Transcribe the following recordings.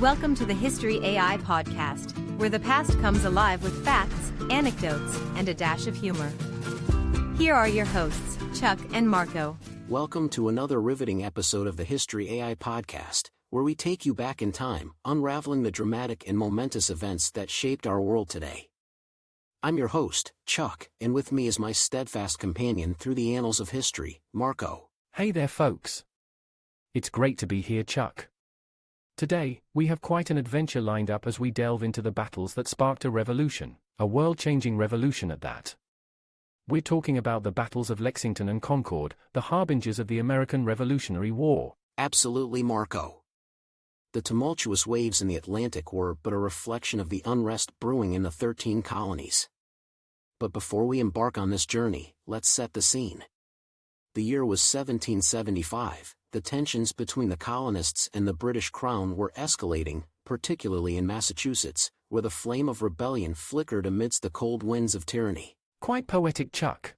Welcome to the History AI podcast, where the past comes alive with facts, anecdotes, and a dash of humor. Here are your hosts, Chuck and Marco. Welcome to another riveting episode of the History AI podcast, where we take you back in time, unraveling the dramatic and momentous events that shaped our world today. I'm your host, Chuck, and with me is my steadfast companion through the annals of history, Marco. Hey there, folks. It's great to be here, Chuck. Today, we have quite an adventure lined up as we delve into the battles that sparked a revolution, a world-changing revolution at that. We're talking about the battles of Lexington and Concord, the harbingers of the American Revolutionary War. Absolutely, Marco. The tumultuous waves in the Atlantic were but a reflection of the unrest brewing in the 13 colonies. But before we embark on this journey, let's set the scene. The year was 1775. The tensions between the colonists and the British Crown were escalating, particularly in Massachusetts, where the flame of rebellion flickered amidst the cold winds of tyranny. Quite poetic, Chuck.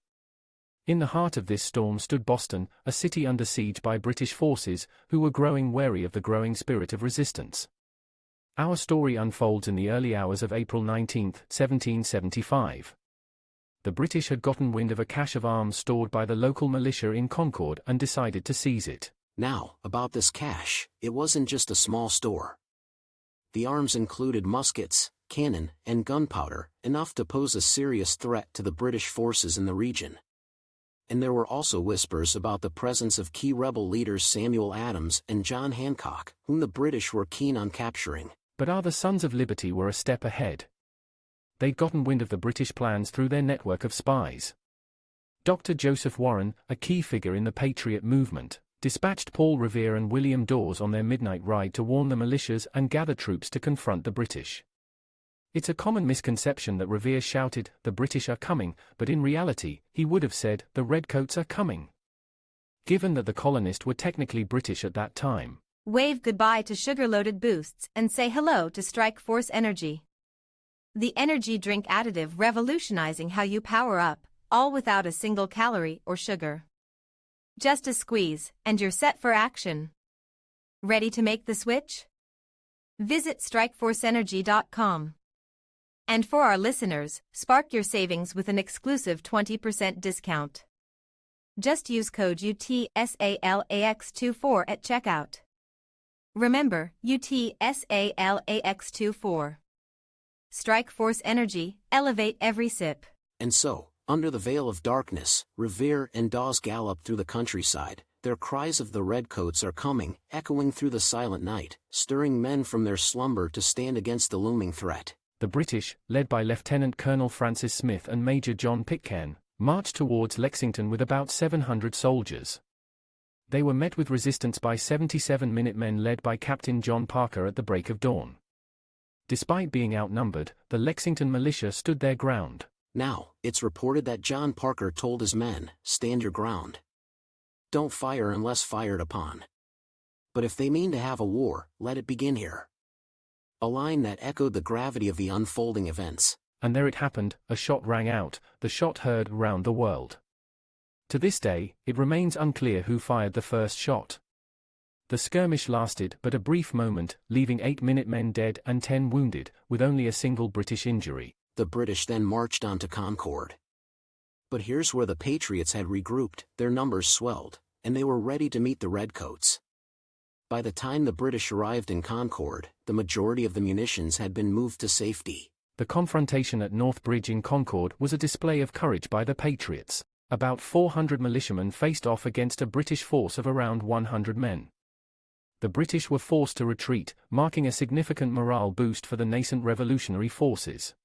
In the heart of this storm stood Boston, a city under siege by British forces, who were growing wary of the growing spirit of resistance. Our story unfolds in the early hours of April 19, 1775. The British had gotten wind of a cache of arms stored by the local militia in Concord and decided to seize it. Now, about this cache, it wasn't just a small store. The arms included muskets, cannon, and gunpowder, enough to pose a serious threat to the British forces in the region. And there were also whispers about the presence of key rebel leaders Samuel Adams and John Hancock, whom the British were keen on capturing. But our Sons of Liberty were a step ahead. They'd gotten wind of the British plans through their network of spies. Dr. Joseph Warren, a key figure in the Patriot movement, dispatched Paul Revere and William Dawes on their midnight ride to warn the militias and gather troops to confront the British. It's a common misconception that Revere shouted, "The British are coming," but in reality, he would have said, "The Redcoats are coming." Given that the colonists were technically British at that time. Wave goodbye to sugar-loaded boosts and say hello to Strike Force Energy. The energy drink additive revolutionizing how you power up, all without a single calorie or sugar. Just a squeeze, and you're set for action. Ready to make the switch? Visit strikeforceenergy.com. And for our listeners, spark your savings with an exclusive 20% discount. Just use code UTSALAX24 at checkout. Remember, UTSALAX24. Strike Force Energy, elevate every sip. And so, under the veil of darkness, Revere and Dawes galloped through the countryside, their cries of "The Redcoats are coming" echoing through the silent night, stirring men from their slumber to stand against the looming threat. The British, led by Lieutenant Colonel Francis Smith and Major John Pitcairn, marched towards Lexington with about 700 soldiers. They were met with resistance by 77 Minutemen led by Captain John Parker at the break of dawn. Despite being outnumbered, the Lexington militia stood their ground. Now, it's reported that John Parker told his men, "Stand your ground. Don't fire unless fired upon. But if they mean to have a war, let it begin here." A line that echoed the gravity of the unfolding events. And there it happened, a shot rang out, the shot heard round the world. To this day, it remains unclear who fired the first shot. The skirmish lasted but a brief moment, leaving 8 Minutemen dead and 10 wounded, with only a single British injury. The British then marched on to Concord. But here's where the Patriots had regrouped, their numbers swelled, and they were ready to meet the Redcoats. By the time the British arrived in Concord, the majority of the munitions had been moved to safety. The confrontation at North Bridge in Concord was a display of courage by the Patriots. About 400 militiamen faced off against a British force of around 100 men. The British were forced to retreat, marking a significant morale boost for the nascent revolutionary forces.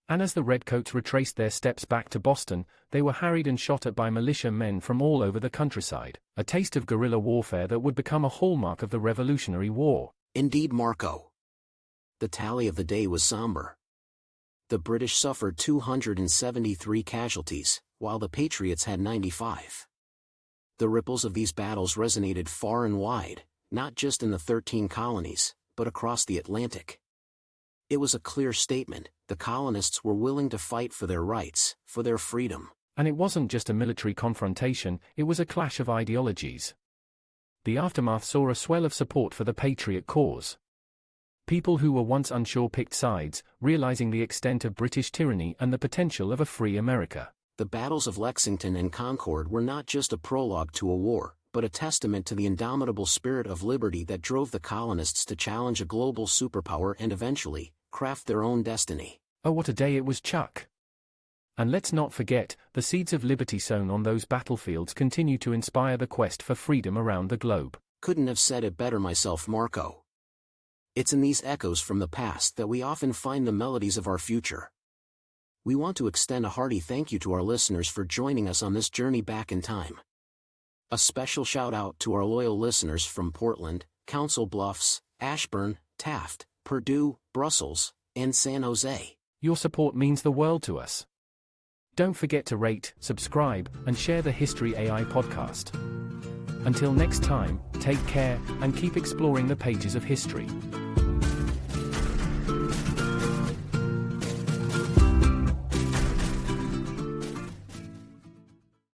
And as the Redcoats retraced their steps back to Boston, they were harried and shot at by militia men from all over the countryside, a taste of guerrilla warfare that would become a hallmark of the Revolutionary War. Indeed, Marco. The tally of the day was somber. The British suffered 273 casualties, while the Patriots had 95. The ripples of these battles resonated far and wide, not just in the 13 colonies, but across the Atlantic. It was a clear statement: the colonists were willing to fight for their rights, for their freedom. And it wasn't just a military confrontation, it was a clash of ideologies. The aftermath saw a swell of support for the Patriot cause. People who were once unsure picked sides, realizing the extent of British tyranny and the potential of a free America. The battles of Lexington and Concord were not just a prologue to a war, but a testament to the indomitable spirit of liberty that drove the colonists to challenge a global superpower and eventually, craft their own destiny. Oh, what a day it was, Chuck! And let's not forget, the seeds of liberty sown on those battlefields continue to inspire the quest for freedom around the globe. Couldn't have said it better myself, Marco. It's in these echoes from the past that we often find the melodies of our future. We want to extend a hearty thank you to our listeners for joining us on this journey back in time. A special shout out to our loyal listeners from Portland, Council Bluffs, Ashburn, Taft, Purdue, Brussels, and San Jose. Your support means the world to us. Don't forget to rate, subscribe, and share the History AI podcast. Until next time, take care, and keep exploring the pages of history.